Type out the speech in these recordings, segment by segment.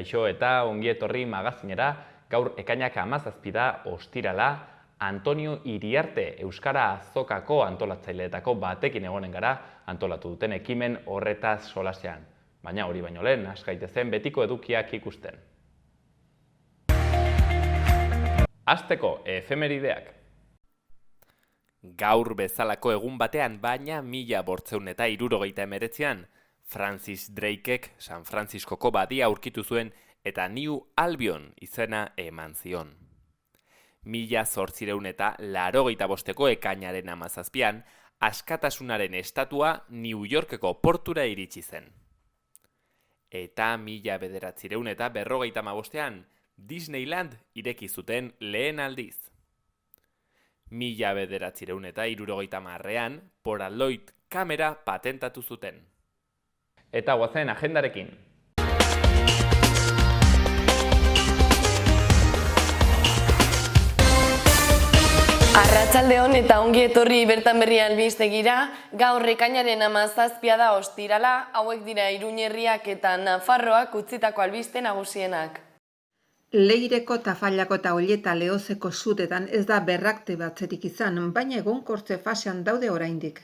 Kaixo eta ongi etorri magazinera, gaur ekainak 17 da ostirala, Antonio Iriarte Euskara Azokako antolatzaileetako batekin egonen gara antolatu duten ekimen horretaz solasean. Baina hori baino lehen, has gaitezen betiko edukiak ikusten. Hasteko efemerideak. Gaur bezalako egun batean, baina 1869an, Francis Drakek San Franciscoko badia aurkitu zuen eta New Albion izena eman zion. 1885ko ekainaren 17an, askatasunaren estatua New Yorkeko portura iritsi zen. Eta 1955an, Disneyland ireki zuten lehen aldiz. 1970an, Polaroid kamera patentatu zuten. Eta goazen agendarekin. Arratsaldeon eta ongi etorri bertan berri albistegira. Gaur ekainaren 17 da ostirala, hauek dira Iruñerriak eta Nafarroak utzitako albiste nagusienak. Leireko, Tafallako eta Olleta Leozeko sutetan ez da berraktibatzerik izan, baina egonkortze fasean daude oraindik.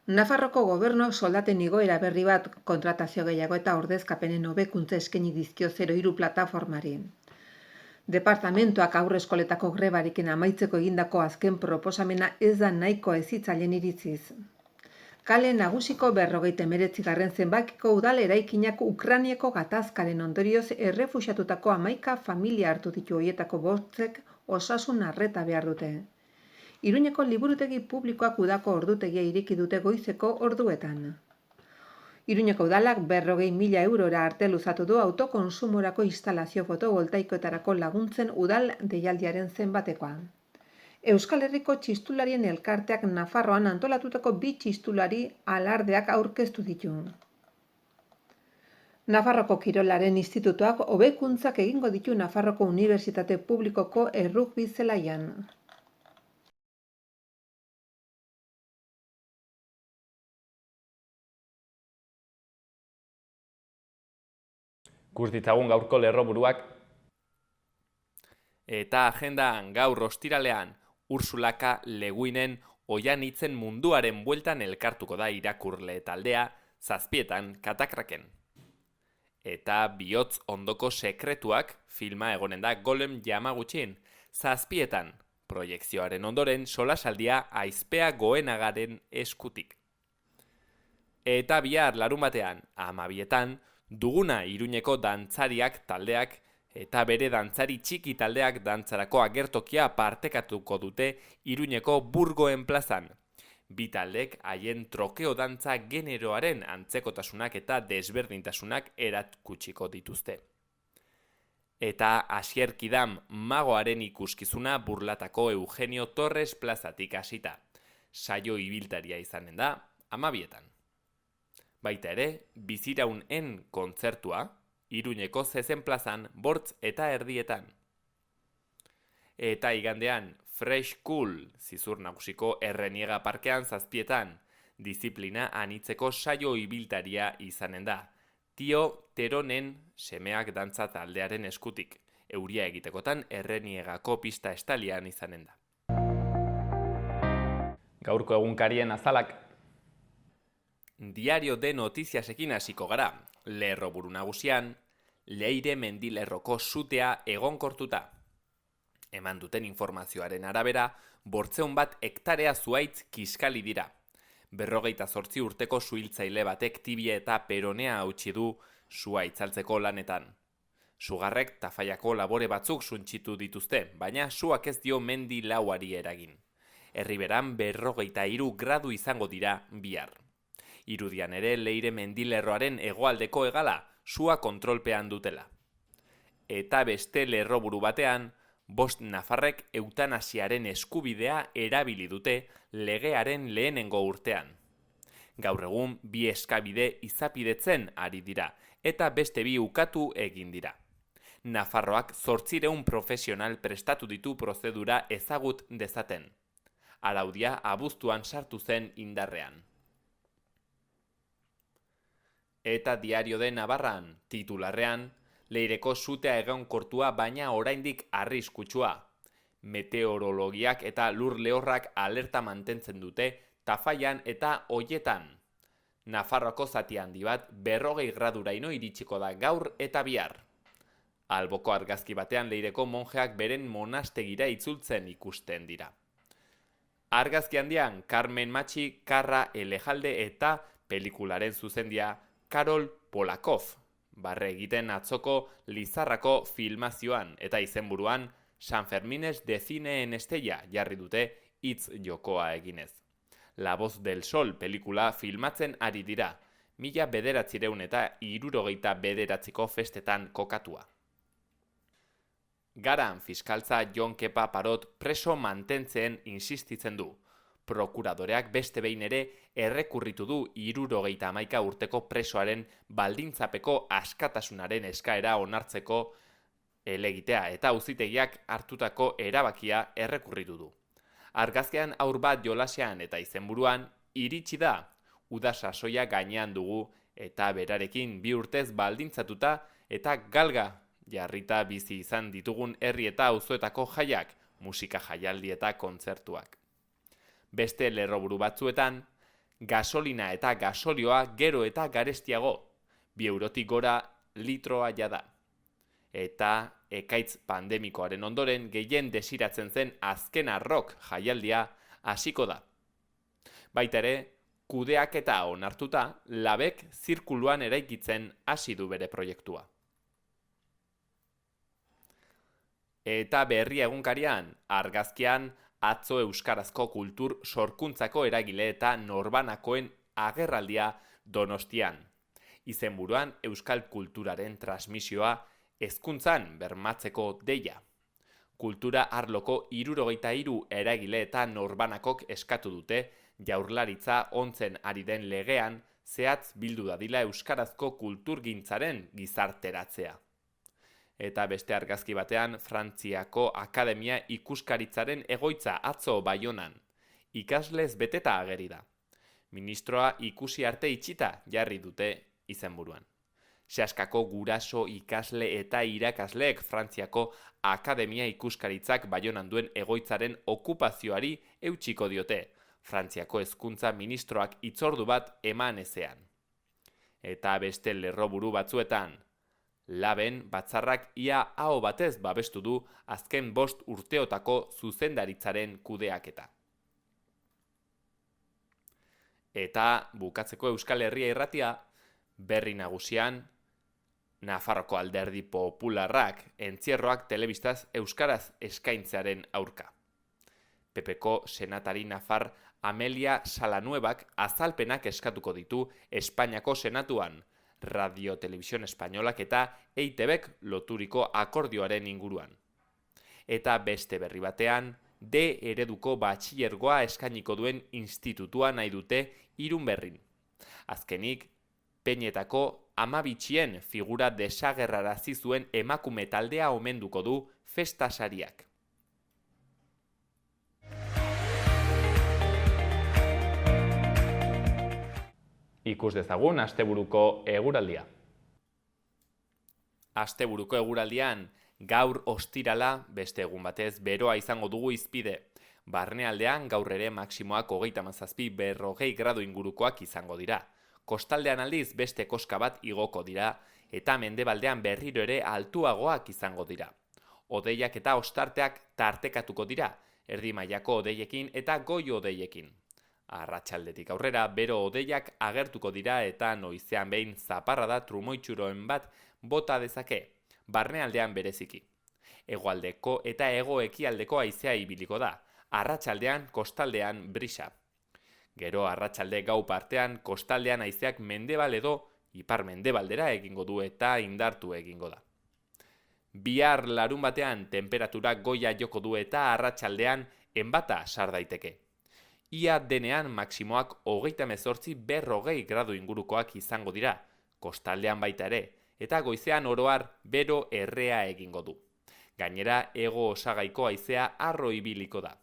Nafarroko gobernuak soldaten igoera berri bat, kontratazio gehiago eta ordezkapenen hobekuntza eskaini dizkio 03 plataformari. Departamentuak aurreskoletako grebarekin amaitzeko egindako azken proposamena ez da nahikoa hezitzaileen iritziz. Kale nagusiko 59. zenbakiko udal eraikinak Ukrainiako gatazkaren ondorioz errefuxiatutako 11 familia hartu ditu horietako 5 osasun arreta behar dute. Iruñeko liburutegi publikoak udako ordutegia ireki dute goizeko orduetan. Iruñeko udalak 40.000 eurora arte luzatu du autokonsumorako instalazio fotovoltaikoetarako laguntzen udal deialdiaren zenbatekoa. Euskal Herriko txistularien elkarteak Nafarroan antolatutako 2 txistulari alardeak aurkeztu ditu. Nafarroko Kirolaren Institutuak hobekuntzak egingo ditu Nafarroko Unibertsitate Publikoko errugbi zelaian. Ikus ditzagun gaurko lerroburuak. Eta agendan gaur ostiralean, Ursulaka Le Guinen Oianitzen munduaren bueltan elkartuko da irakurle taldea 7 Katakraken. Eta Bihotz ondoko sekretuak filma egonen da Golem Yamaguchin 7 proiekzioaren ondoren solasaldia Aizpea Goenagaren eskutik. Eta bihar larunbatean 12 Duguna Iruñeko dantzariak taldeak eta bere dantzari txiki taldeak dantzarako agertokia partekatuko dute Iruñeko Burgoen plazan. Bi taldek haien trokeo dantza generoaren antzekotasunak eta desberdintasunak erakutsiko dituzte. Eta Asier Kidam magoaren ikuskizuna Burlatako Eugenio Torres plazatik hasita. Saio ibiltaria izanen da 12. Baita ere, Biziraunen kontzertua, Iruñeko Zezen plazan, bortz eta erdietan. Eta igandean, Fresh Cool, zizur nagusiko Erreniega parkean 7, disiplina anitzeko saio ibiltaria izanen da. Tio Teronen semeak dantza taldearen eskutik, euria egitekotan Erreniegako pista estalian izanen da. Gaurko egunkarien azalak. Diario de Notiziasekin hasiko gara, lerroburu nagusian, Leire mendilerroko sutea egonkortuta. Eman duten informazioaren arabera, 800 bat hektarea zuhaitz kiskali dira. 58 urteko suhiltzaile batek tibia eta peronea hautsi du sua itzaltzeko lanetan. Sugarrek Tafallako labore batzuk suntxitu dituzte, baina suak ez dio mendi lauari eragin. Erriberan 43 gradu izango dira bihar. Irudian ere Leire mendilerroaren hegoaldeko hegala, sua kontrolpean dutela. Eta beste lerroburu batean, 5 nafarrek eutanasiaren eskubidea erabili dute legearen lehenengo urtean. Gaur egun 2 eskabide izapidetzen ari dira, eta beste 2 ukatu egin dira. Nafarroak 800 profesional prestatu ditu prozedura ezagut dezaten. Araudia abuztuan sartu zen indarrean. Eta Diario de Navarran titularrean, Leireko sutea egonkortua baina oraindik arriskutsua. Meteorologiak eta lur lehorrak alerta mantentzen dute Tafallan eta Oietan. Nafarroako zati handi bat 40 graduraino iritsiko da gaur eta bihar. Alboko argazki batean Leireko monjeak beren monastegira itzultzen ikusten dira. Argazki handian Carmen Matxi, Karra Elejalde eta pelikularen zuzendia Karol Polakov. Barre egiten atzoko Lizarrako filmazioan eta izenburuan San Fermines de Cine en Estella jarri dute hitz jokoa eginez. La Voz del Sol pelikula filmatzen ari dira, 1969ko festetan kokatua. Garan fiskaltza Jon Kepa Parot preso mantentzen insistitzen du. Prokuradoreak beste behin ere errekurritu du 71 urteko presoaren baldintzapeko askatasunaren eskaera onartzeko helegitea eta auzitegiak hartutako erabakia errekurritu du. Argazkian haur bat jolasean eta izenburuan iritsi da, uda sasoia gainean dugu eta berarekin 2 urtez baldintzatuta eta galga jarrita bizi izan ditugun herri eta auzoetako jaiak, musika jaialdi eta kontzertuak. Beste lerroburu batzuetan, gasolina eta gasolioa gero eta garestiago, 2 eurotik gora litroa jada. Eta ekaitz pandemikoaren ondoren gehien desiratzen zen azkena rock jaialdia hasiko da. Baita ere, kudeaketa onartuta, Labek zirkuluan eraikitzen hasi du bere proiektua. Eta Berria egunkarian, argazkian, atzo euskarazko kultur sorkuntzako eragile eta norbanakoen agerraldia Donostian. Izenburuan euskal kulturaren transmisioa hezkuntzan bermatzeko deia. Kultura arloko 73 eragile eta norbanakok eskatu dute Jaurlaritza ontzen ari den legean zehatz bildu dadila euskarazko kulturgintzaren gizarteratzea. Eta beste argazki batean Frantziako Akademia Ikuskaritzaren egoitza atzo Baionan. Ikaslez beteta ageri da. Ministroa ikusi arte itxita jarri dute izenburuan. Seaskako guraso, ikasle eta irakasleek Frantziako Akademia Ikuskaritzak Baionan duen egoitzaren okupazioari eutsiko diote, Frantziako hezkuntza ministroak hitzordu bat eman ezean. Eta beste lerroburu batzuetan, Laben batzarrak ia aho batez babestu du azken 5 urteotako zuzendaritzaren kudeaketa. Eta bukatzeko Euskal Herria irratia, berri nagusian, Nafarroko Alderdi Popularrak entzierroak telebistaz euskaraz eskaintzearen aurka. PPko senatari nafar Amelia Salanuebak azalpenak eskatuko ditu Espainiako senatuan, Radio Televisión Espainolak eta EITBek loturiko akordioaren inguruan. Eta beste berri batean, D ereduko batxilergoa eskainiko duen institutua nahi dute Irunberrin. Azkenik, Peñetako amabitxien figura desagerrarazi zuen emakume taldea omenduko du festasariak. Ikus dezagun asteburuko eguraldia. Asteburuko eguraldian, gaur ostirala, beste egun batez, beroa izango dugu izpide. Barnealdean gaur ere maksimoak 37-40 gradu ingurukoak izango dira. Kostaldean aldiz beste koska bat igoko dira, eta mendebaldean berriro ere altuagoak izango dira. Hodeiak eta ostarteak tartekatuko dira, erdi mailako hodeiekin eta goi hodeiekin. Arratsaldetik aurrera, bero hodeiak agertuko dira eta noizean behin zaparrada trumoitsuroen bat bota dezake, barnealdean bereziki. Hegoaldeko eta hego-ekialdeko haizea ibiliko da, arratsaldean kostaldean brisa. Gero arratsalde gau partean kostaldean haizeak mendebal edo ipar-mendebaldera egingo du eta indartu egingo da. Bihar larun batean temperatura goia joko du eta arratsaldean enbata sar daiteke. Ia denean maksimoak 38-40 gradu ingurukoak izango dira, kostaldean baita ere, eta goizean oroar bero errea egingo du. Gainera, hego osagaiko haizea arro ibiliko da.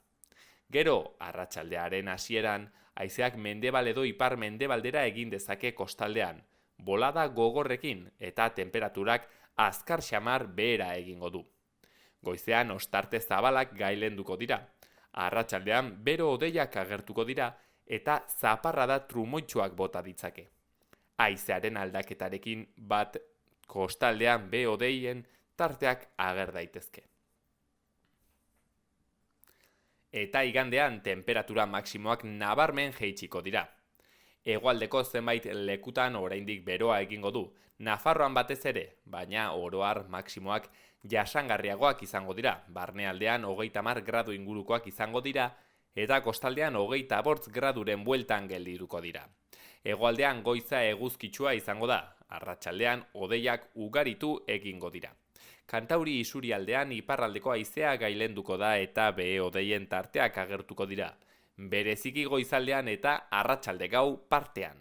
Gero, arratsaldearen hasieran, haizeak mendebal edo ipar-mendebaldera egin dezake kostaldean, bolada gogorrekin eta temperaturak azkar xamar behera egingo du. Goizean ostarte zabalak gailenduko dira. Arratsaldean bero hodeiak agertuko dira eta zaparrada trumoitsuak bota ditzake. Haizearen aldaketarekin bat kostaldean behe-hodeien tarteak ager daitezke. Eta igandean tenperatura maksimoak nabarmen jaitsiko dira. Hegoaldeko zenbait lekutan oraindik beroa egingo du, Nafarroan batez ere, baina oro har maksimoak jasangarriagoak izango dira, barnealdean 30 gradu ingurukoak izango dira, eta kostaldean 28 graduren bueltan geldituko dira. Hegoaldean goiza eguzkitsua izango da, arratsaldean hodeiak ugaritu egingo dira. Kantauri isurialdean iparraldeko haizea gailenduko da eta behe-hodeien tarteak agertuko dira, bereziki goizaldean eta arratsalde gau partean.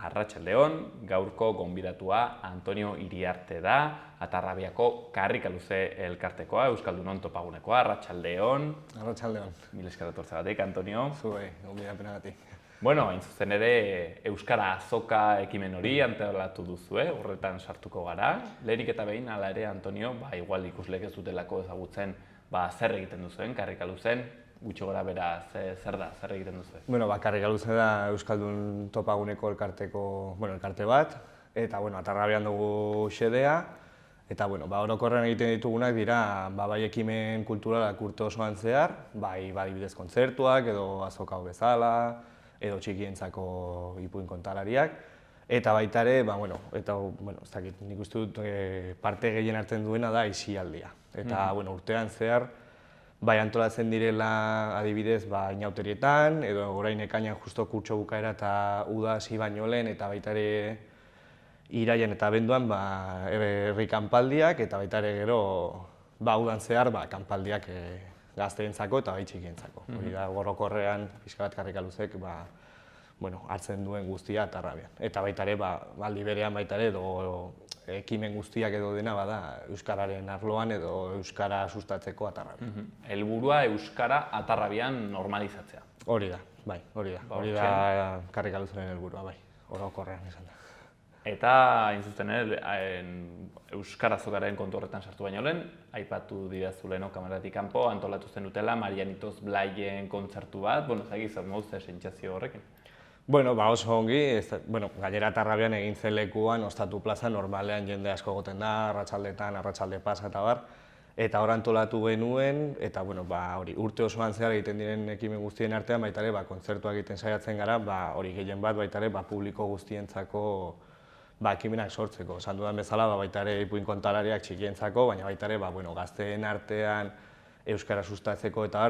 Arratsaldeon, gaurko gonbidatua Antonio Iriarte da, Atarrabiako Karrikaluze elkartekoa, Euskaldunon topagunekoa. Arratsaldeon. Arratsaldeon. Mil esker etortzeagatik, Antonio. Zuei, gonbidapenagatik. Bueno, hain zuzen ere, Euskara Azoka ekimen hori antolatu duzue, horretan sartuko gara. Lehenik eta behin, hala ere, Antonio, igual ikusleek ez dutelako ezagutzen, zer egiten duzuen, Karrikaluzen, gutxi gora bera, zer da, zer egiten duzu? Bueno, Karrikaluze da Euskaldun topaguneko elkarte bat, eta Atarrabian dugu xedea, eta orokorrean egiten ditugunak dira bai ekimen kulturalak urte osoan zehar, bai adibidez kontzertuak edo azoka hau bezala, edo txikientzako ipuin kontalariak, eta baita ere, ez dakit, nik uste dut parte gehien hartzen duena da aisialdia. Eta urtean zehar, bai antolatzen direla adibidez inauterietan, edo orain ekainan justo kurtso bukaera eta uda hasi baino lehen, eta baita ere iraian eta abenduan herri kanpaldiak, eta baita ere gero udan zehar kanpaldiak gazteentzako eta bai txikientzako. Hori da orokorrean pixka bat Karrikaluzek hartzen duen guztia Atarrabian. Eta baita ere, aldi berean baita ere, ekimen guztiak edo dena bada Euskararen arloan edo Euskara sustatzeko Atarrabian. Helburua Euskara Atarrabian normalizatzea. Hori da, bai, hori da. Hori da Karrikaluzeren helburua, bai, orokorrean izan da. Eta, hain zuzen Euskara Azokaren kontu horretan sartu baino lehen, aipatu didazu leheno kameratik kanpo, antolatu zen dutela Marianitoz Blaien kontzertu bat, zer moduz sentsazio horrekin? Oso ongi, gainera Atarrabian egin zen lekuan, Ostatu plaza normalean jende asko egoten da, arratsaldetan, arratsalde pasa eta bar, eta hor antolatu genuen, eta urte osoan zehar egiten diren ekimen guztien artean, baita ere, kontzertuak egiten saiatzen gara, hori gehien bat, baita ere, publiko guztientzako ekimenak sortzeko. Esan dudan bezala, baita ere, ipuin kontalariak txikientzako, baina baita ere, gazteen artean, Euskara sustatzeko eta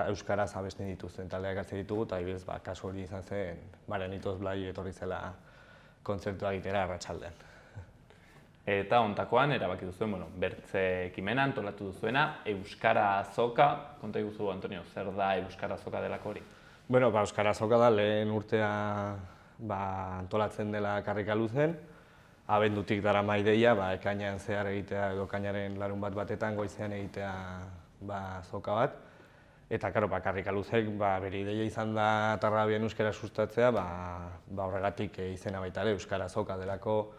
Euskaraz abesten dituzten taldeak hartzen ditugu, eta adibidez, kasu hori izan zen, Marianitoz Blai etorri zela kontzertua egitera arratsaldean. Eta hontakoan erabaki duzuen, bertze ekimena antolatu duzuena, Euskara Azoka, konta iguzu, Antonio, zer da Euskara Azoka delako hori? Euskara Azoka da lehen urtea antolatzen dela Karrikaluzen, abendutik darama ideia, ekainean zehar egitea edo ekainaren larun batetan goizean egitea azoka bat. Eta, Karrikaluzek bere ideia izan da Atarrabian euskara sustatzea, horregatik izena baita ere Euskara Azoka delako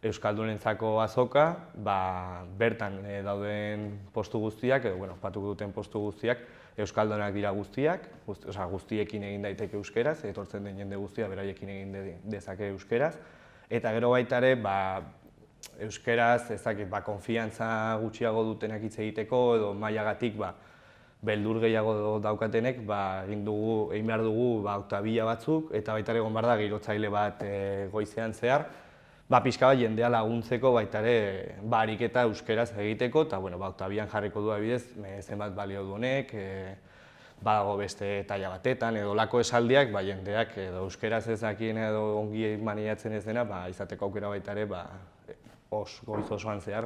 euskaldunentzako azoka, bertan dauden postu guztiak, edo patuko duten postu guztiak, euskaldunak dira guztiak, guztiekin egin daiteke euskeraz, etortzen den jende guztia beraiekin egin dezake euskeraz, eta gero baita ere, euskeraz, konfiantza gutxiago dutenak hitz egiteko, edo mailagatik beldur gehiago daukatenek, egin behar dugu oktabila batzuk, eta baita ere egon behar da girotzaile bat goizean zehar, pixka bat jendea laguntzeko baita ere ariketa euskeraz egiteko, eta oktabilan jarriko du adibidez zenbat balio du honek, badago beste taila batetan, edo lako esaldiak, jendeak edo euskeraz ez dakien edo ongi maniatzen ez dena, izateko aukera baita ere goiz osoan zehar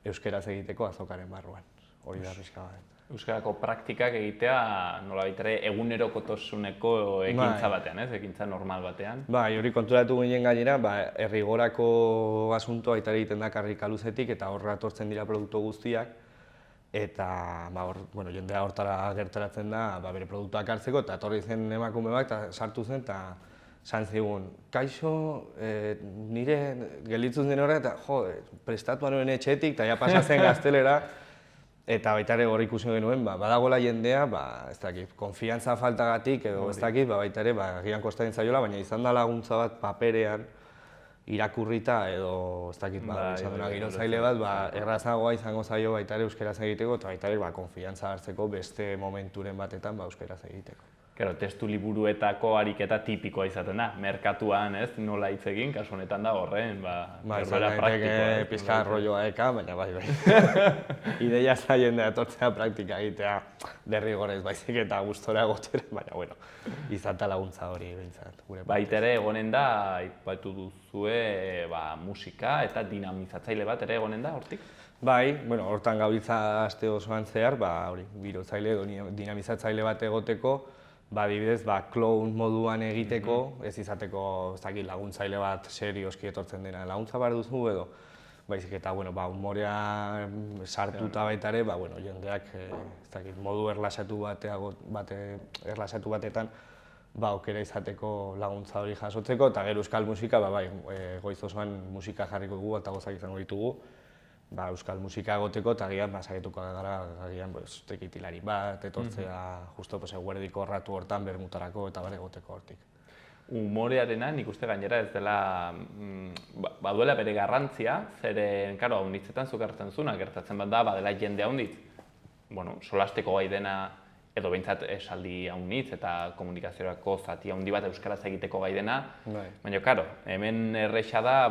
euskeraz egiteko azokaren barruan. hori da pixka bat. Euskarako praktikak egitea nolabait ere egunerokotasuneko ekintza batean, ez? Ekintza normal batean. Bai, hori konturatu ginen gainera, errigorako asuntoa baita egiten da Karrikaluzetik eta horra etortzen dira produktu guztiak. Eta jendea hortara gertaratzen da bere produktuak hartzeko eta etorri zen emakume bat eta sartu zen eta esan zigun, kaixo, nire gelditzen den horra eta prestatua nuen etxetik eta ja pasatzen gaztelera. Eta baita ere hor ikusi genuen, badagoela jendea, ez dakit, konfiantza faltagatik edo ez dakit, baita ere, agian kostatzen zaiola, baina izan da laguntza bat paperean irakurrita edo ez dakit, izan duna girozaile bat, errazagoa izango zaio baita ere euskaraz egiteko eta baita ere konfiantza hartzeko beste momenturen batetan euskaraz egiteko. Claro, testu liburuetako ariketa tipikoa izaten da, merkatuan, ez, nola hitz egin, kasu honetan da horren, gerbera praktikoa. Pizka rolloa eka, baina bai. Ideia zaien da etortzea praktika egitea derrigorez baizik eta gustora egotera, baina izan laguntza hori behintzat. Baita ere egonen da, aipatu duzue musika eta dinamizatzaile bat ere egonen da hortik? Bai, hortan gabiltza aste osoan zehar, birotzaile edo dinamizatzaile bat egoteko, adibidez, clown moduan egiteko, ez izateko laguntzaile bat serioski etortzen dena laguntza behar duzu edo, baizik eta humorea sartuta baita ere, jendeak modu erlaxatu batetan aukera izateko laguntza hori jasotzeko eta gero euskal musika, goiz osoan musika jarriko dugu eta gozak izango ditugu, euskal musika egoteko eta agian saietuko gara tekitilari bat, etortzea justo eguerdiko orratu hortan bermutarako eta egoteko hortik. Humorearena nik uste gainera ez dela, baduela bere garrantzia, zeren, karo, haunitzetan zuk gertatzen zuna, gertatzen bat da, badela jende haunitz, solasteko gai dena, edo behintzat esaldi haunitz eta komunikaziorako zati haundi bat euskaraz egiteko gai dena, baina, karo, hemen erresa da,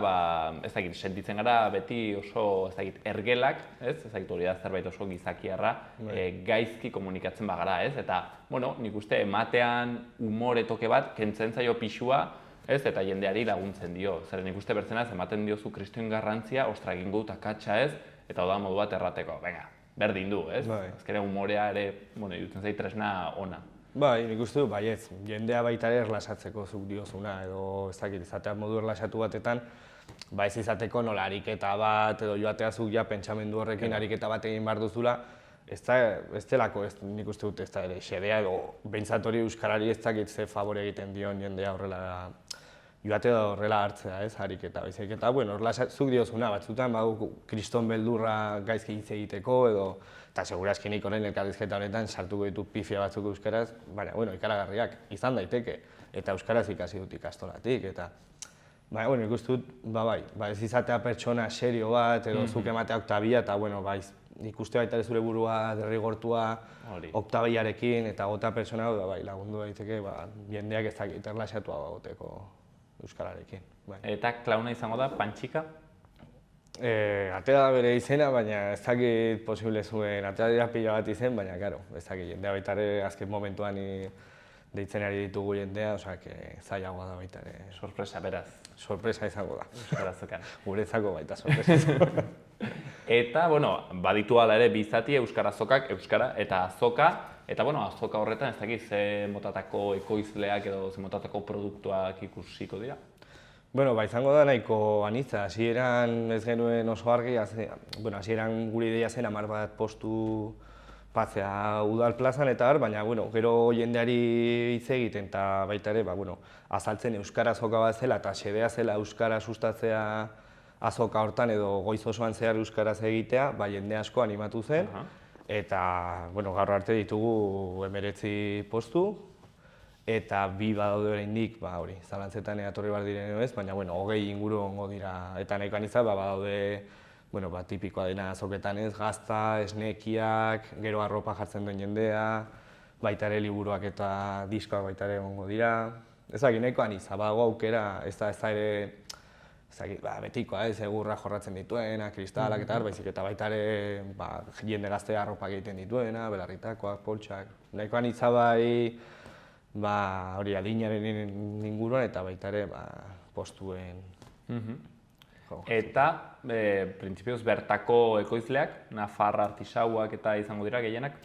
ez dakit, sentitzen gara beti oso, ez dakit, ergelak, ez dakit hori da zerbait oso gizakiarra, gaizki komunikatzen bagara, ez? Eta, nik uste ematean umore toke bat, kentzen zaio pixua, ez? Eta jendeari laguntzen dio. Zer, nik uste bertzenaz, ematen diozu kristoen garrantzia, ostra egingo dut akatsa, ez? Eta oda modu bat errateko, venga. Berdin du, ez? Azkenean humorea ere, iruditzen zait tresna ona. Bai, nik uste du, baietz, jendea baita ere erlasatzeko zuk diozuna, edo ez dakit, izatea modu erlasatu batetan, ez izateko nola ariketa bat, edo joatea zuk ja pentsamendu horrekin ariketa bat egin behar duzula, ez delako, nik uste dut ez da ere xedea, edo behintzat hori euskarari ez dakit ze favore egiten dion jendea horrela joate da horrela hartzea, ez, ariketa, baizik eta, zuk diozuna, batzutan kriston beldurra gaizki hitz egiteko, edo, eta segurazki nik orain elkarrizketa honetan sartuko ditut pifia batzuk euskaraz, baina, ikaragarriak izan daiteke, eta euskaraz ikasi dut ikastolatik, eta, nik uste dut, ez izatea pertsona serio bat, edo zuk ematea oktabia, eta, ikuste baita zure burua derrigortua oktabiarekin, eta gota pertsona, lagundu daiteke, jendeak ez dakit erlaxatua bagoteko euskararekin. Eta klauna izango da, Pantxika? Atera da bere izena, baina ez dakit posible zuen, atera dira pila bat izen, baina, karo, ez dakit jendea baita ere azken momentuan deitzen ari ditugu jendea, osak zailagoa da baita ere. Sorpresa, beraz. Sorpresa izango da. Euskarazokan. Guretzako baita sorpresa izango da. Eta, baditu ala ere bizati euskarazokak, euskara eta azoka. Eta, azoka horretan ez dakit ze motatako ekoizleak edo ze motatako produktuak ikusiko dira? Izango da nahiko anitza. Hasieran ez genuen oso argi, hasieran gure ideia zen 10 bat postu patzea udal plazan eta baina gero jendeari hitz egiten eta baita ere azaltzen euskara azoka bat zela eta xedea zela euskara sustatzea azoka hortan edo goiz osoan zehar euskaraz egitea, jende asko animatu zen. Eta gaur arte ditugu 19 postu eta 2 badaude oraindik, zalantzetan etorri behar diren ez, baina 20 inguru egongo dira. Eta nahiko anitza badaude tipikoa dena azoketan ez, gazta, esnekiak, gero arropa jartzen duen jendea, baita ere liburuak eta diskoak baita ere egongo dira. Ezagik nahiko anitza, badago aukera, ez da ere betikoa ez, egurra jorratzen dituena, kristalak eta baizik eta baita ere jende gaztea arropak egiten dituena, belarritakoak, poltsak. Nahiko anitza hori adinaren inguruan eta baita ere postuen. Eta, printzipioz, bertako ekoizleak, Nafar artisauak eta izango dira gehienak?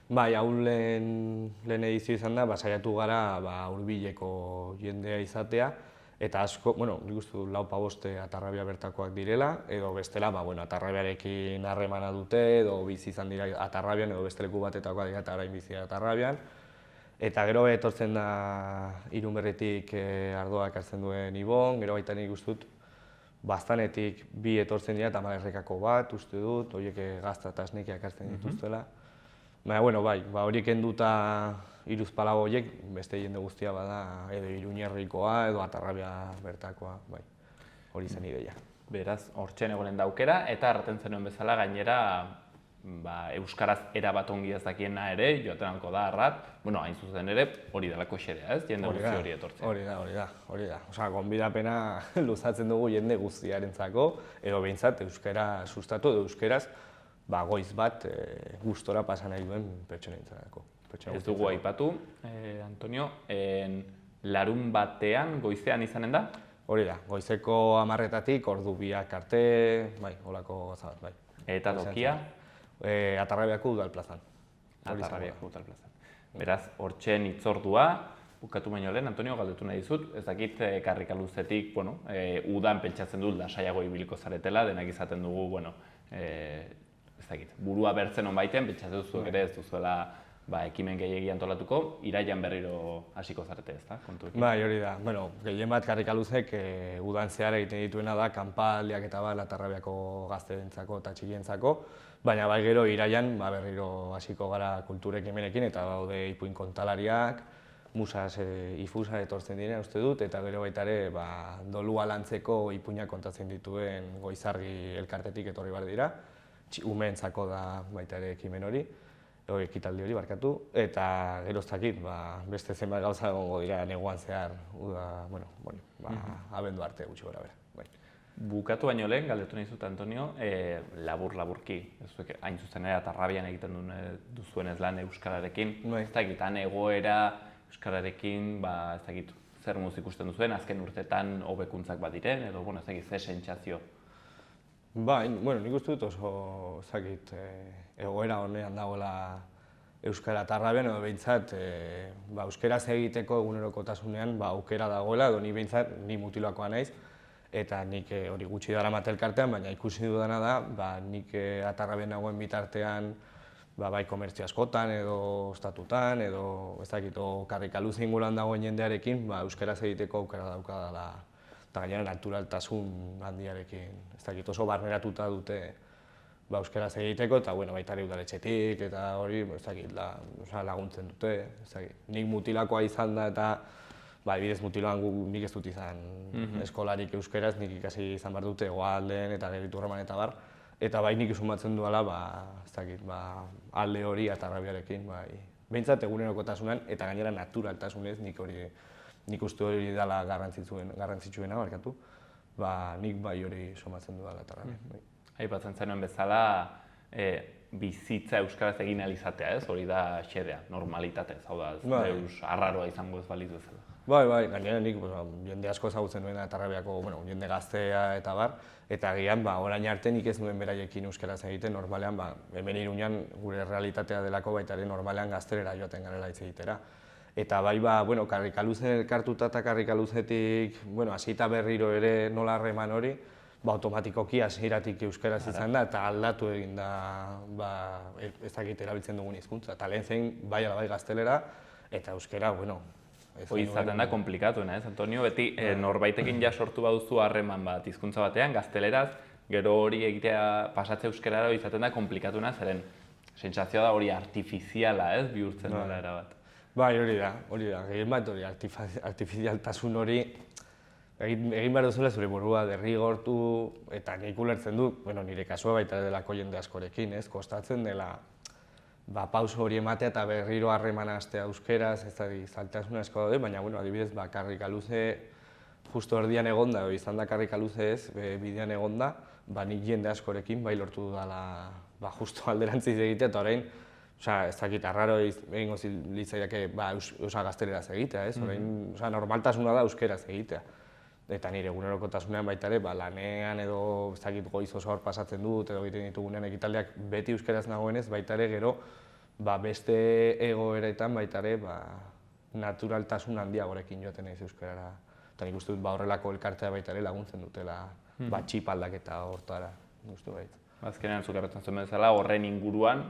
Bai, hau lehen edizio izan da, saiatu gara hurbileko jendea izatea, eta asko, nik uste dut 4-5 Atarrabia bertakoak direla, edo bestela, Atarrabiarekin harremana dute, edo bizi izan dira Atarrabian, edo beste leku batetakoak dira eta orain bizi Atarrabian. Eta gero etortzen da Irunberritik ardoa ekartzen duen Ibon, gero baita nik uste dut Baztanetik 2 etortzen dira eta Malerrekako bat, uste dut, horiek Gazta eta Esnekia ekartzen dituztela. Baina, bai, horiek kenduta 3-4 horiek, beste jende guztia bada, edo Iruñerrikoa, edo Atarrabia bertakoa, bai, hori zen ideia. Beraz, hortxen egonen daukera, eta erraten zenuen bezala gainera, euskaraz erabat ongi ez dakiena ere, joatenanko da arrat, hain zuzen ere, hori delako xerea, ez? Jende guzti hori etortzen. Hori da. Osa, gonbidapena luzatzen dugu jende guztiarentzako, edo behintzat euskara sustatu edo euskaraz, goiz bat gustora pasa nahi duen pertsonentzako. Ez dugu aipatu, Antonio, larun batean, goizean izanen da? Hori da, goizeko 10:00-tatik ordu 2 arte, holako gauza bat, bai. Eta tokia? Atarrabiako Udal plazan. Atarrabiako Udal plazan. Beraz, hortxen hitzordua, bukatu baino lehen, Antonio, galdetu nahi dizut, ez dakit Karrikaluzetik, udan pentsatzen dut lasaiago ibiliko zaretela, denak izaten dugu, ez dakit, burua bertzen honbaiten, pentsatzen duzu ere ez duzuela ekimen gehiegi antolatuko, iraian berriro hasiko zarete, ez da, kontuekin? Bai, hori da. Gehien bat Karrikaluzek udan zehar egiten dituena da, kanpaldiak eta Atarrabiako gazteentzako eta txikientzako, baina bai gero iraian berriro hasiko gara kultur ekimenekin eta daude ipuin kontalariak, musas ifusa etortzen diren uste dut, eta gero baita ere dolua lantzeko ipuinak kontatzen dituen Goizarri elkartetik etorri behar dira, umeentzako da baita ere ekimen hori, ekitaldi hori barkatu, eta gero ez dakit, beste zenbait gauza egongo dira neguan zehar, abendu arte gutxi gora bera. Bukatu baino lehen, galdetu nahi zut, Antonio, labur-laburki, hain zuzen ere Atarrabian egiten duzuenez lan euskararekin, ez dakit, egoera euskararekin, ez dakit, zer muz ikusten duzuen, azken urtetan hobekuntzak bat diren, edo, ez dakit, ze sentsazio? Nik uste dut oso, ez dakit, egoera honean dagoela Euskara Atarrabian, edo behintzat, euskaraz egiteko egunerokotasunean aukera dagoela, edo ni behintzat, ni mutiloakoa naiz, eta nik hori gutxi dara elkartean, baina ikusi dudana da, nik Atarrabian nagoen bitartean, bai komertzio askotan, edo estatutan, edo ez dakit, Karrikaluze inguruan dagoen jendearekin, euskaraz egiteko aukera daukadala, eta gainera naturaltasun handiarekin, ez dakit, oso barneratuta dute euskaraz egiteko, eta baita ere udaletxetik, eta hori, ez dakit, laguntzen dute, ez dakit. Nik mutilakoa izan da, eta bidez mutiloan nik ez dut izan eskolarik euskaraz, nik ikasi izan behar dute Hegoalden eta Geriturraman eta bar, eta nik sumatzen duela, ez dakit, alde hori Atarrabiarekin, behintzat egunerokotasunan, eta gainera naturaltasunez nik uste hori dela garrantzitsuena, barkatu, nik hori somatzen dudala Atarrabian. Aipatzen zenuen bezala, bizitza euskaraz egin alizatea, ez? Hori da xedea, normalitatez, hau da, arraroa izango ez balitu ezela. Bai, gainera nik jende asko ezagutzen nuen Atarrabiako jende gaztea eta bar, eta gian orain arte nik ez nuen beraiekin euskaraz egiten, normalean, hemen Iruñan gure realitatea delako baita ere normalean gaztelera joaten garela hitz egitera. Eta bai, Karrikaluze elkartuta eta Karrikaluzetik, hasita berriro ere nola harreman hori, automatikoki hasieratik euskaraz izan da, eta aldatu egin da, ez dakit erabiltzen dugun hizkuntza. Eta lehen zein, bai ala bai gaztelera, eta euskara, hori izaten da komplikatuena, ez, Antonio? Beti norbaitekin ja sortu baduzu harreman bat hizkuntza batean, gazteleraz, gero hori egitea pasatze euskarara izaten da komplikatuena, zeren sentsazioa da hori artifiziala, ez, bihurtzen dela erabat. Bai, hori da, gehien bat hori artifizialtasun hori egin behar duzula zure burua derrigortu eta nik ulertzen dut, nire kasua baita delako jende askorekin, ez, kostatzen dela pauso hori ematea eta berriro harremana hastea euskeraz, ez da zailtasun asko daude, baina adibidez Karrikaluze justo erdian egonda, izan da Karrikaluze ez, bidean egonda, nik jende askorekin bai lortu dudala justo alderantziz egitea eta orain, ez dakit, arraro egingo litzaiake gazteleraz egitea, ez, normaltasuna da euskeraz egitea. Eta nire egunerokotasunean baita ere, lanean edo ez dakit goiz oso hor pasatzen dut edo egiten ditugunean ekitaldiak beti euskaraz nagoenez, baita ere gero beste egoeretan baita ere naturaltasun handiagorekin joaten naiz euskarara. Eta nik uste dut horrelako elkartea baita ere laguntzen dutela txip aldaketa hortara, uste bait. Azkenean, zuk erretzen zuen bezala, horren inguruan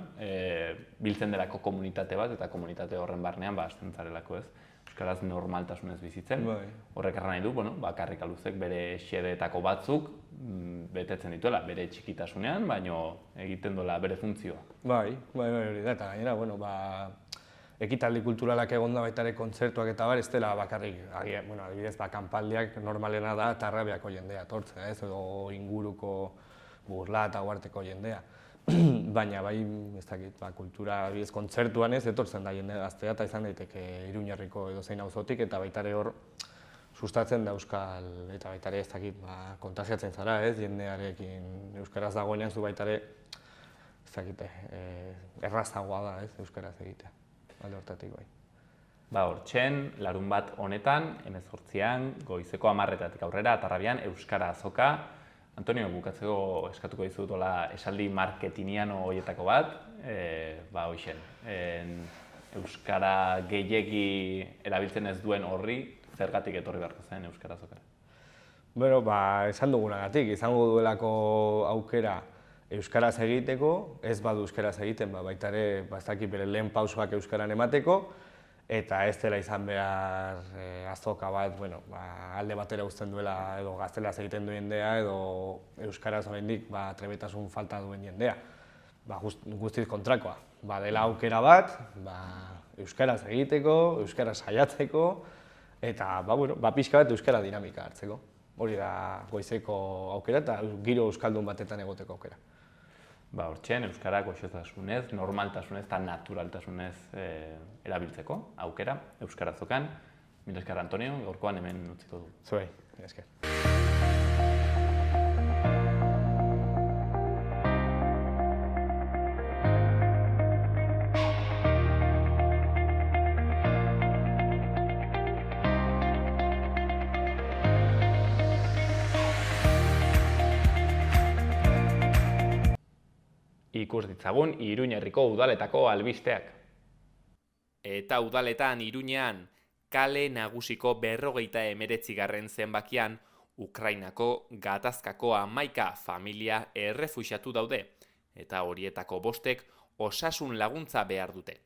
biltzen delako komunitate bat, eta komunitate horren barnean hasten zarelako ez. Euskaraz normaltasunez bizitzen. Horrek erran nahi du, Karrikaluzek bere xedeetako batzuk betetzen dituela, bere txikitasunean, baino egiten duela bere funtzioa. Bai, hori da, eta gainera, ekitaldi kulturalak egonda baita ere kontzertuak eta ez dela bakarrik, adibidez, kanpaldiak normalena da Tarrabiako jendea etortzea, edo inguruko Burla eta Uharteko jendea. Baina bai, ez dakit, kultura adibidez kontzertuan etortzen da jende gaztea eta izan daiteke Iruñerriko edozein auzotik eta baita ere hor sustatzen da euskal eta baita ere ez dakit, kontagiatzen zara, jendearekin euskaraz dagoenean zu baita ere ez dakit, errazagoa da euskaraz egitea. Alde hortatik bai. Hortxen, larunbat honetan, 18an, goizeko 10:00 aurrera, Tarrabian, Euskara Azoka. Antonio, bukatzeko eskatuko dizutola esaldi marketingiano horietako bat, hoixen, Euskara gehiegi erabiltzen ez duen horri, zergatik etorri beharko zen Euskara Azokara? Esan dugunagatik, izango duelako aukera euskaraz egiteko, ez badu euskaraz egiten, baita ere, ez dakit bere lehen pausoak euskaran emateko, eta ez dela izan behar azoka bat, alde batera uzten duela edo gaztelaz egiten duen jendea edo euskaraz oraindik trebetasun falta duen jendea. Guztiz kontrakoa. Dela aukera bat, euskaraz egiteko, euskaraz saiatzeko, eta pixka bat euskara dinamika hartzeko. Hori da goizeko aukera eta giro euskaldun batetan egoteko aukera. Hortxen, euskara goxotasunez, normaltasunez eta naturaltasunez erabiltzeko aukera, Euskara Azokan. Mila esker, Antonio, gaurkoan hemen utziko du. Zuei, mila esker. Ikus ditzagun Iruñerriko udaletako albisteak. Eta udaletan Iruñean, kale nagusiko 59. zenbakian, Ukrainako gatazkako 11 familia errefuxiatu daude, eta horietako 5 osasun laguntza behar dute.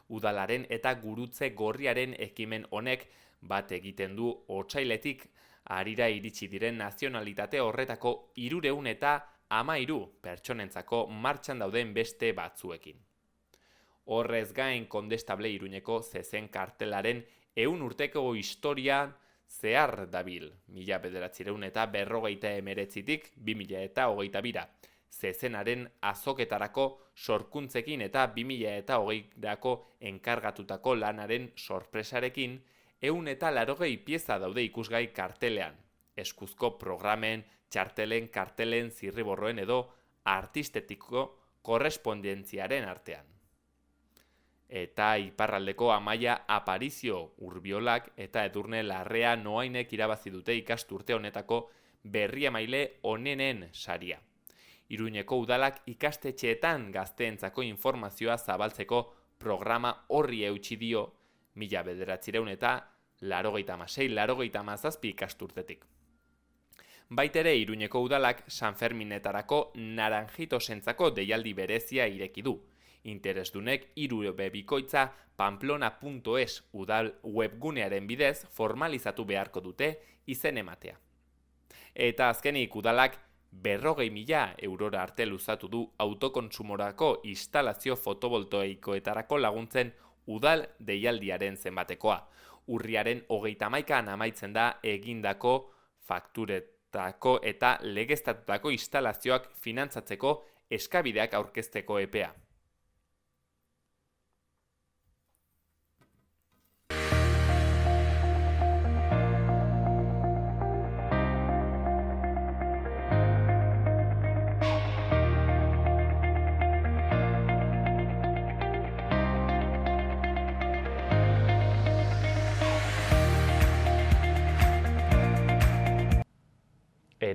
Udalaren eta gurutze gorriaren ekimen honek bat egiten du otsailetik harira iritsi diren nazionalitate horretako 313 pertsonentzako martxan dauden beste batzuekin. Horrez gain Kondestable Iruñeko zezen kartelaren 100 urteko historia zehar dabil, 1959-tik 2022. Zezenaren azoketarako sorkuntzekin eta 2020rako enkargatutako lanaren sorpresarekin 180 pieza daude ikusgai kartelean, eskuzko programen, txartelen, kartelen, zirriborroen edo artistetiko korrespondentziaren artean. Eta iparraldeko Amaia Aparizio Urbiolak eta Edurne Larrea Noainek irabazi dute ikasturte honetako berriemaile onenen saria. Iruñeko udalak ikastetxeetan gazteentzako informazioa zabaltzeko programa horri eutsi dio 1986-87 ikasturtetik. Baitere Iruñeko udalak San Ferminetarako naranjitosentzako deialdi berezia ireki du. Interesdunek irubebikoitza pamplona.es udal webgunearen bidez formalizatu beharko dute izen ematea. Eta azkenik udalak 40.000 eurora arte luzatu du autokontsumorako instalazio fotovoltaikoetarako laguntzen udal deialdiaren zenbatekoa. Urriaren 31an amaitzen da egindako fakturetako eta legeztatutako instalazioak finantzatzeko eskabideak aurkezteko epea.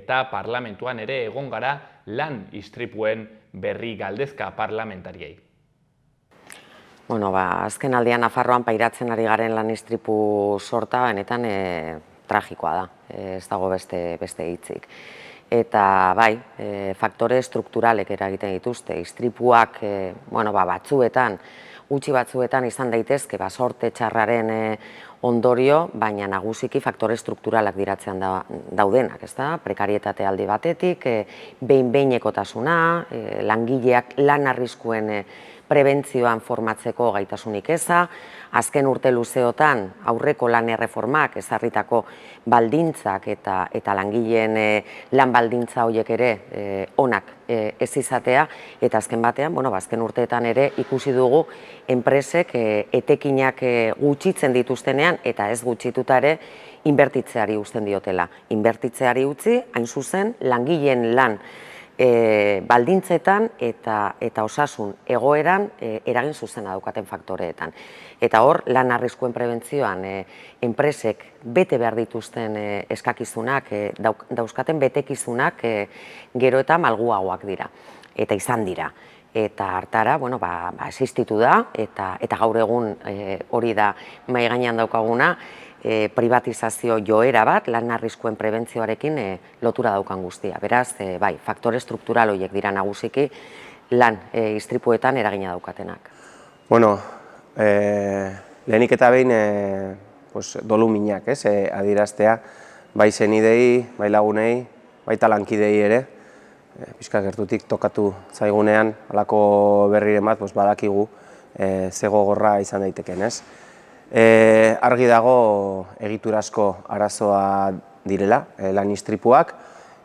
eta parlamentuan ere egon gara lan istripuen berri galdezka parlamentariei. Azken aldian Nafarroan pairatzen ari garen lan istripu sorta benetan tragikoa da, ez dago beste hitzik. Eta bai, faktore strukturalek eragiten dituzte, istripuak batzuetan, gutxi batzuetan izan daitezke sorte txarraren ondorio, baina nagusiki faktore strukturalak diratzean daudenak, ezta? Prekarietate alde batetik, behin-behinekotasuna, langileak lan arriskuen prebentzioan formatzeko gaitasunik eza, azken urte luzeotan aurreko lan erreformak ezarritako baldintzak eta langileen lan baldintza horiek ere onak ez izatea, eta azken batean, azken urteetan ere ikusi dugu enpresek etekinak gutxitzen dituztenean eta ez gutxituta ere inbertitzeari uzten diotela. Inbertitzeari utzi, hain zuzen, langileen lan baldintzetan eta osasun egoeran eragin zuzena daukaten faktoreetan. Eta hor, lan arriskuen prebentzioan enpresek bete behar dituzten eskakizunak, dauzkaten betekizunak gero eta malguagoak dira, eta izan dira. Eta hartara, existitu da, eta gaur egun hori da mahai gainean daukaguna, privatizazio joera bat, lan arriskuen prebentzioarekin lotura daukan guztia. Beraz, bai, faktore struktural horiek dira nagusiki lan istripuetan eragina daukatenak. Lehenik eta behin doluminak adieraztea, bai zenidei, bai lagunei, baita lankidei ere, pixka gertutik tokatu zaigunean, halako berriren bat badakigu ze gogorra izan daiteken, ez? Argi dago egiturazko arazoa direla, lan istripuak,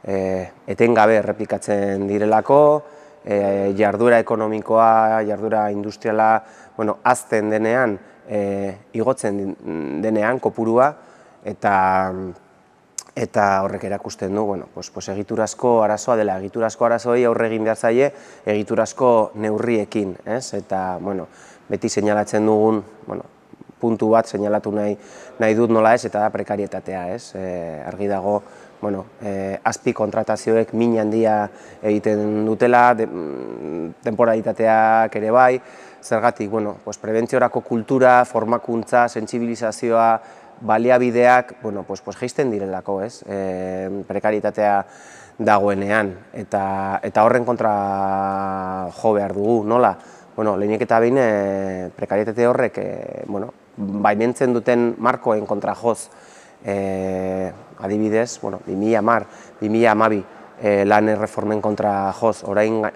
etengabe errepikatzen direlako, jarduera ekonomikoa, jarduera industriala, hazten denean, igotzen denean kopurua, eta horrek erakusten du, egiturazko arazoa dela, egiturazko arazoei aurre egin behar zaie, egiturazko neurriekin, ez? Eta, beti seinalatzen dugun, puntu bat seinalatu nahi dut nola ez, eta da prekarietatea, ez? Argi dago, azpi kontratazioek min handia egiten dutela, temporalitateak ere bai, zergatik, prebentziorako kultura, formakuntza, sentsibilizazioa, baliabideak, jaisten direlako, ez? Prekarietatea dagoenean, eta horren kontra jo behar dugu, nola? Lehenik eta behin prekarietate horrek, baimentzen duten markoen kontra joz, adibidez, 2012 lan erreformen kontra joz, orain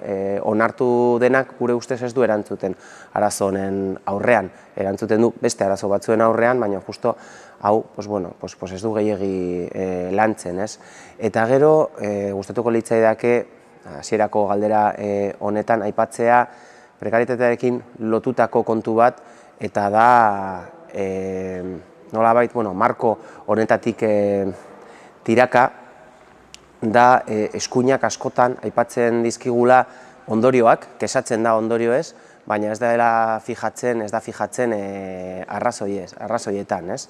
onartu denak gure ustez ez du erantzuten arazo honen aurrean, erantzuten du beste arazo batzuen aurrean, baina justo hau ez du gehiegi lantzen, ez? Eta gero, gustatuko litzaidake hasierako galdera honetan aipatzea prekarietatearekin lotutako kontu bat, eta da nolabait, marko honetatik tiraka, da eskuinak askotan aipatzen dizkigula ondorioak, kesatzen da ondorio ez, baina ez da fijatzen arrazoietan, ez?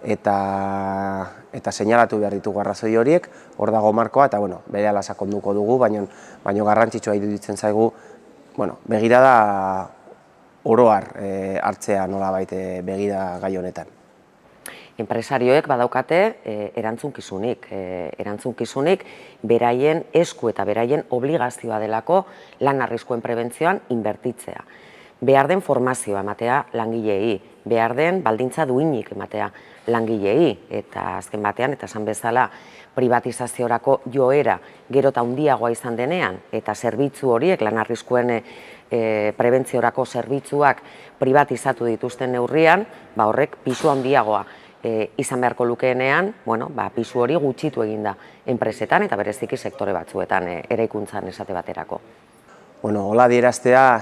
Eta seinalatu behar ditugu arrazoi horiek, hor dago markoa, eta berehala sakonduko dugu, baina garrantzitsua iruditzen zaigu, begirada oroar hartzea nolabait begida gai honetan. Enpresarioek badaukate erantzunkizunik beraien esku eta beraien obligazioa delako lan arriskuen prebentzioan inbertitzea. Behar den formazioa ematea langileei, behar den baldintza duinik ematea langileei, eta azken batean, eta esan bezala, privatizaziorako joera gero eta handiagoa izan denean, eta zerbitzu horiek, lan arriskuen prebentziorako zerbitzuak privatizatu dituzten neurrian, horrek pisu handiagoa izan beharko lukeenean, pisu hori gutxitu eginda enpresetan eta bereziki sektore batzuetan eraikuntzan esate baterako. Hola adieraztea,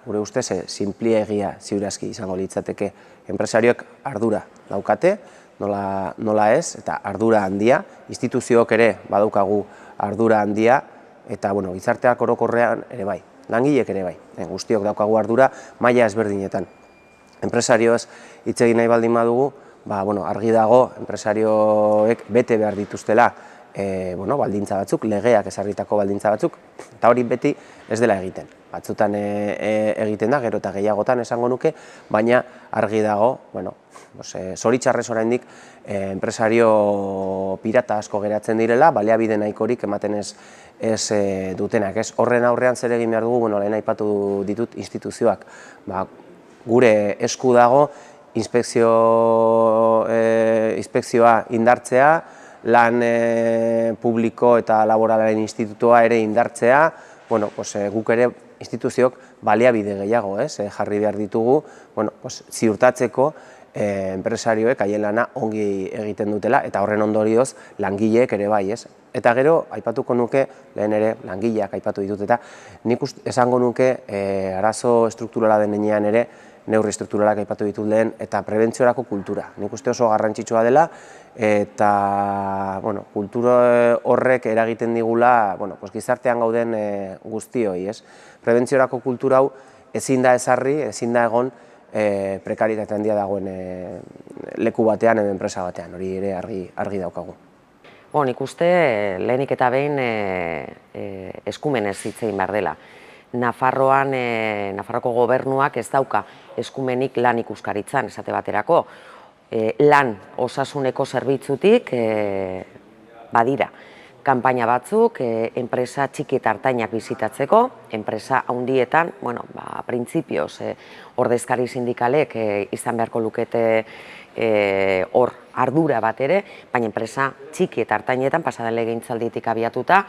gure ustez, sinpliegia ziurazki izango litzateke. Enpresarioek ardura daukate, nola ez, eta ardura handia, instituziook ere badaukagu ardura handia, eta gizarteak orokorrean ere bai, langileek ere bai, guztiok daukagu ardura maila ezberdinetan. Enpresarioez hitz egin nahi baldin badugu, argi dago enpresarioek bete behar dituztela baldintza batzuk, legeak ezarritako baldintza batzuk, eta hori beti ez dela egiten. Batzutan egiten da, gero eta gehiagotan esango nuke, baina argi dago, zoritxarrez oraindik enpresario pirata asko geratzen direla, baliabide nahikorik ematen ez dutenak. Horren aurrean zer egin behar dugu, lehen aipatu ditut instituzioak. Gure esku dago inspekzioa indartzea, lan publiko eta laboralaren institutua ere indartzea, guk ere instituzioak baliabide gehiago jarri behar ditugu ziurtatzeko enpresarioek haien lana ongi egiten dutela eta horren ondorioz langileek ere bai. Eta gero, aipatuko nuke, lehen ere langileak aipatu ditut eta nik esango nuke arazo estrukturala denean ere neurri estrukturalak aipatu ditut lehen eta prebentziorako kultura. Nik uste oso garrantzitsua dela eta kultura horrek eragiten digula gizartean gauden guztioi. Prebentziorako kultura hau ezin da ezarri, ezin da egon prekaritate handia dagoen leku batean edo enpresa batean, hori ere argi daukagu. Nik uste lehenik eta behin eskumenez hitz egin behar dela. Nafarroko gobernuak ez dauka eskumenik lan ikuskaritzan, esate baterako. Lan osasuneko zerbitzutik badira. Kanpaina batzuk, enpresa txiki eta ertainak bizitatzeko, enpresa handietan, printzipioz, ordezkari sindikalek izan beharko lukete hor ardura bat ere, baina enpresa txiki eta ertainetan, pasaden legegintzalditik abiatuta,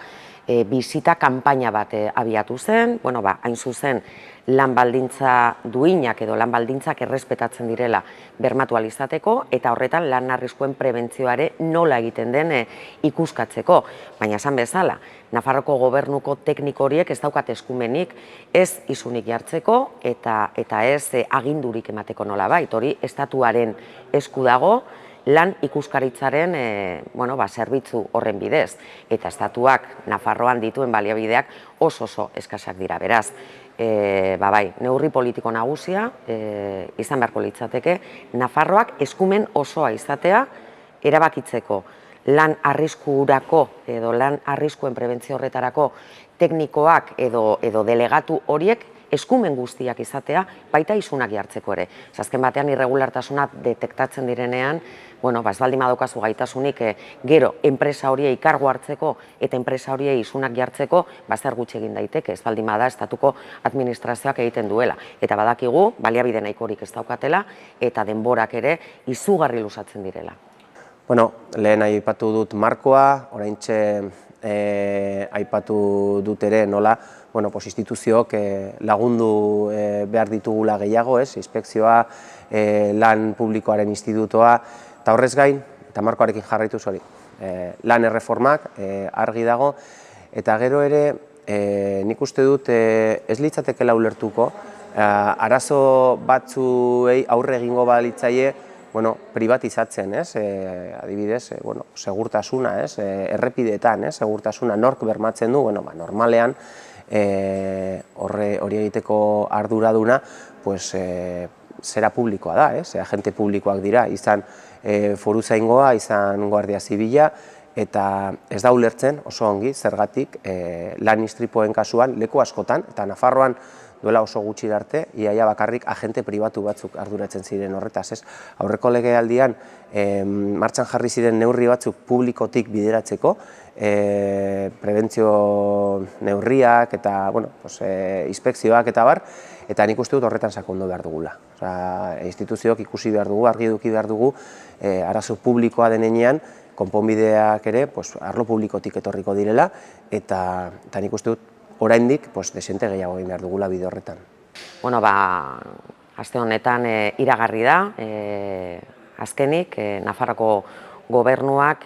bizita kanpaina bat abiatu zen, hain zuzen lan baldintza duinak edo lan baldintzak errespetatzen direla bermatu ahal izateko eta horretan lan arriskuen prebentzioare nola egiten den ikuskatzeko. Baina esan bezala, Nafarroko gobernuko tekniko horiek ez daukat eskumenik ez isunik jartzeko eta ez agindurik emateko nolabait. Hori estatuaren esku dago, lan ikuskaritzaren zerbitzu horren bidez. Eta estatuak Nafarroan dituen baliabideak oso eskasak dira, beraz. Neurri politiko nagusia izan beharko litzateke, Nafarroak eskumen osoa izatea erabakitzeko lan arriskurako edo lan arriskuen prebentzio horretarako teknikoak edo delegatu horiek eskumen guztiak izatea, baita isunak jartzeko ere. Azken batean irregulartasunak detektatzen direnean, ez baldin badaukazu gaitasunik gero enpresa horiei kargu hartzeko eta enpresa horiei isunak jartzeko, zer gutxi egin daiteke, ez baldin bada estatuko administrazioak egiten duela. Eta badakigu, baliabide nahikorik ez daukatela eta denborak ere izugarri luzatzen direla. Lehen aipatu dut markoa, oraintxe aipatu dut ere nola instituziook lagundu behar ditugula gehiago, inspekzioa, lan publikoaren institutoa, eta horrez gain, eta markoarekin jarraituz hori, lan erreformak argi dago, eta gero ere nik uste dut ez litzatekela ulertuko, arazo batzuei aurre egingo balitzaie privatizatzen, adibidez, segurtasuna, errepideetan, segurtasuna nork bermatzen du, normalean hori egiteko arduraduna zera publikoa da, agente publikoak dira, izan foruzaingoa, izan guardia zibila, eta ez da ulertzen oso ongi zergatik lan istripuen kasuan leku askotan, eta Nafarroan duela oso gutxi arte, iaia bakarrik agente pribatu batzuk arduratzen ziren horretaz. Aurreko legealdian martxan jarri ziren neurri batzuk publikotik bideratzeko, prebentzio neurriak eta inspekzioak eta bar, eta nik uste dut horretan sakondu behar dugula. Instituzioak ikusi behar dugu, argi eduki behar dugu, arazo publikoa denean, konponbideak ere arlo publikotik etorriko direla, eta nik uste dut oraindik desente gehiago egin behar dugula bide horretan. Aste honetan iragarri da, azkenik, Nafarroko gobernuak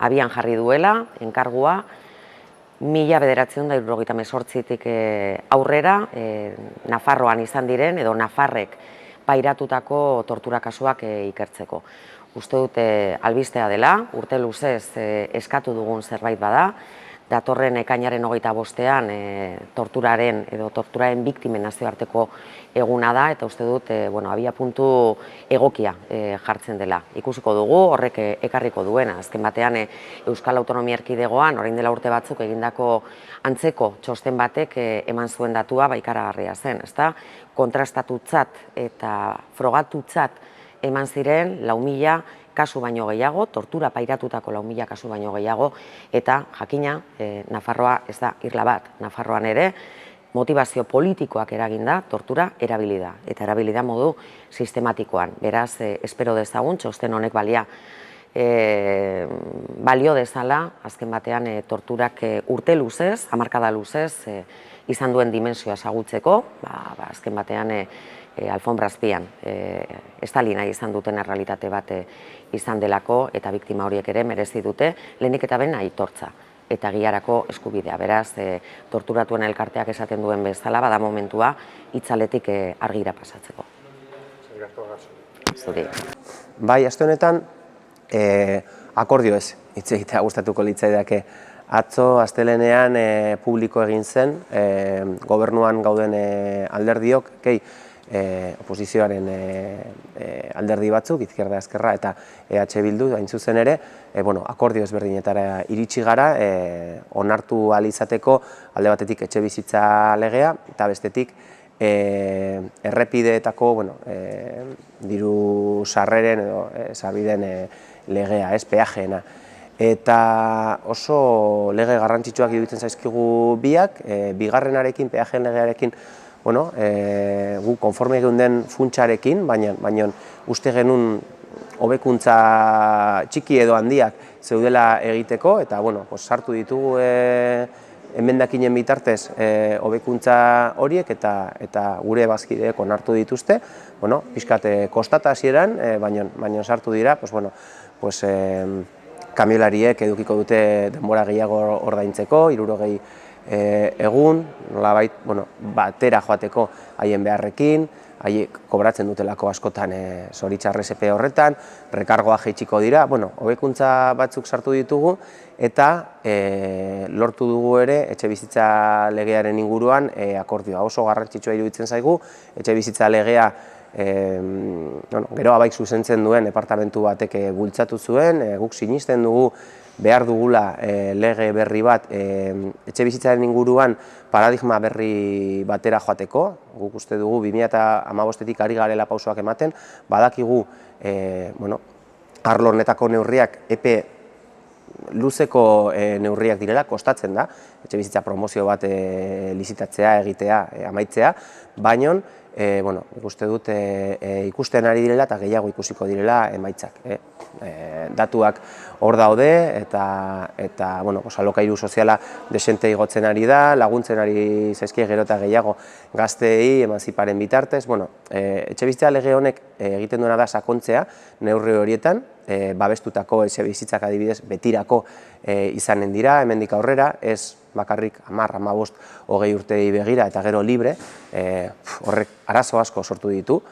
abian jarri duela, enkargua, 1978tik aurrera, Nafarroan izan diren, edo Nafarrek pairatutako tortura kasuak ikertzeko. Uste dut albistea dela, urte luzez eskatu dugun zerbait bada, datorren ekainaren 25ean torturaren biktimen nazioarteko eguna da, eta uste dut abia puntu egokia jartzen dela. Ikusiko dugu horrek ekarriko duena. Azken batean Euskal Autonomia Erkidegoan orain dela urte batzuk egindako antzeko txosten batek eman zuen datua ikaragarria zen, ezta? Kontrastatutzat eta frogatutzat eman ziren 4.000 kasu baino gehiago, tortura pairatutako 4.000 kasu baino gehiago, eta jakina, Nafarroa ez da irla bat. Nafarroan ere, motivazio politikoak eraginda, tortura erabili da, eta erabili da modu sistematikoan. Beraz, espero dezagun, txosten honek balio dezala, azken batean torturak urte luzez, hamarkada luzez, izan duen dimensioa ezagutzeko, azken batean alfombra azpian estali nahi izan duten errealitate bat izan delako, eta biktima horiek ere merezi dute lehenik eta behin aitortza eta egiarako eskubidea. Beraz, torturatuen elkarteak esaten duen bezala, bada momentua itzaletik argira pasatzeko. Zuri. Bai, aste honetan akordio ez hitz egitea gustatuko litzaidake. Atzo astelehenean publiko egin zen gobernuan gauden alderdiok, oposizioaren alderdi batzuk, Izquierda Ezkerra eta EH Bildu, hain zuzen ere, akordio ezberdinetara iritsi gara, onartu ahal izateko alde batetik etxebizitza legea, eta bestetik errepideetako diru sarreren edo sarbideen legea, peajeena. Eta oso lege garrantzitsuak iruditzen zaizkigu biak, bigarrenarekin, peajeen legearekin, gu konforme geunden funtsarekin, baina uste genuen hobekuntza txiki edo handiak zeudela egiteko, eta sartu ditugu emendakinen bitartez hobekuntza horiek, eta gure bazkideek onartu dituzte, pixkat kostata hasieran, baina sartu dira, kamiolariek edukiko dute denbora gehiago ordaintzeko, 60 egun, nolabait, batera joateko haien beharrekin, haiek kobratzen dutelako askotan zoritxarrez epe horretan, rekargoa jaitsiko dira, hobekuntza batzuk sartu ditugu, eta lortu dugu ere etxebizitza legearen inguruan akordioa. Oso garrantzitsua iruditzen zaigu, etxebizitza legea gero abaik zuzentzen duen departamentu batek bultzatu zuen, guk sinisten dugu behar dugula lege berri bat etxebizitzaren inguruan paradigma berri batera joateko. Guk uste dugu 2015-tik ari garela pausoak ematen, badakigu arlo honetako neurriak epe luzeko neurriak direla, kostatzen da, etxebizitza promozio bat lizitatzea, egitea, amaitzea, baina nik uste dut ikusten ari direla eta gehiago ikusiko direla emaitzak. Datuak hor daude eta alokairu soziala desente igotzen ari da, laguntzen ari zaizkie gero eta gehiago gazteei emanziparen bitartez. Etxebizitza lege honek egiten duena da sakontzea neurri horietan, babestutako etxebizitzak adibidez betirako izanen dira, hemendik aurrera, ez bakarrik 10, 15, 20 urtei begira eta gero libre, horrek arazo asko sortu ditu,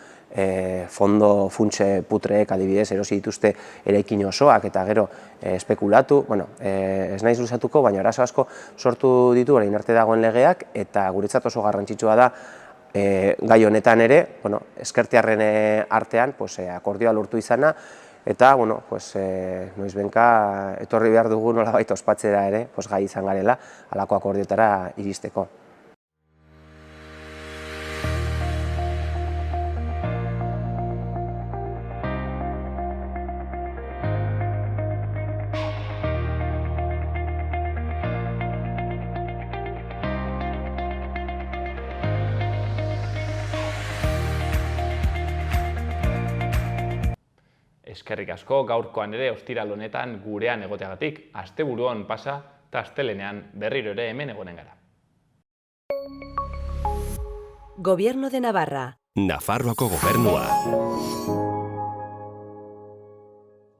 fondo funtse putreek adibidez erosi dituzte eraikin osoak eta gero espekulatu, ez naiz luzatuko, baina arazo asko sortu ditu orain arte dagoen legeak, eta guretzat oso garrantzitsua da gai honetan ere, ezkertiarren artean akordioa lortu izana, eta, noizbenka etorri behar dugu nolabait ospatzera ere, gai izan garela, halako akordioetara iristeko. Eskerrik asko gaurkoan ere ostiral honetan gurean egoteagatik, asteburuan pasa eta astelehenean berriro ere hemen egonen gara. Gobierno de Navarra. Nafarroako gobernua.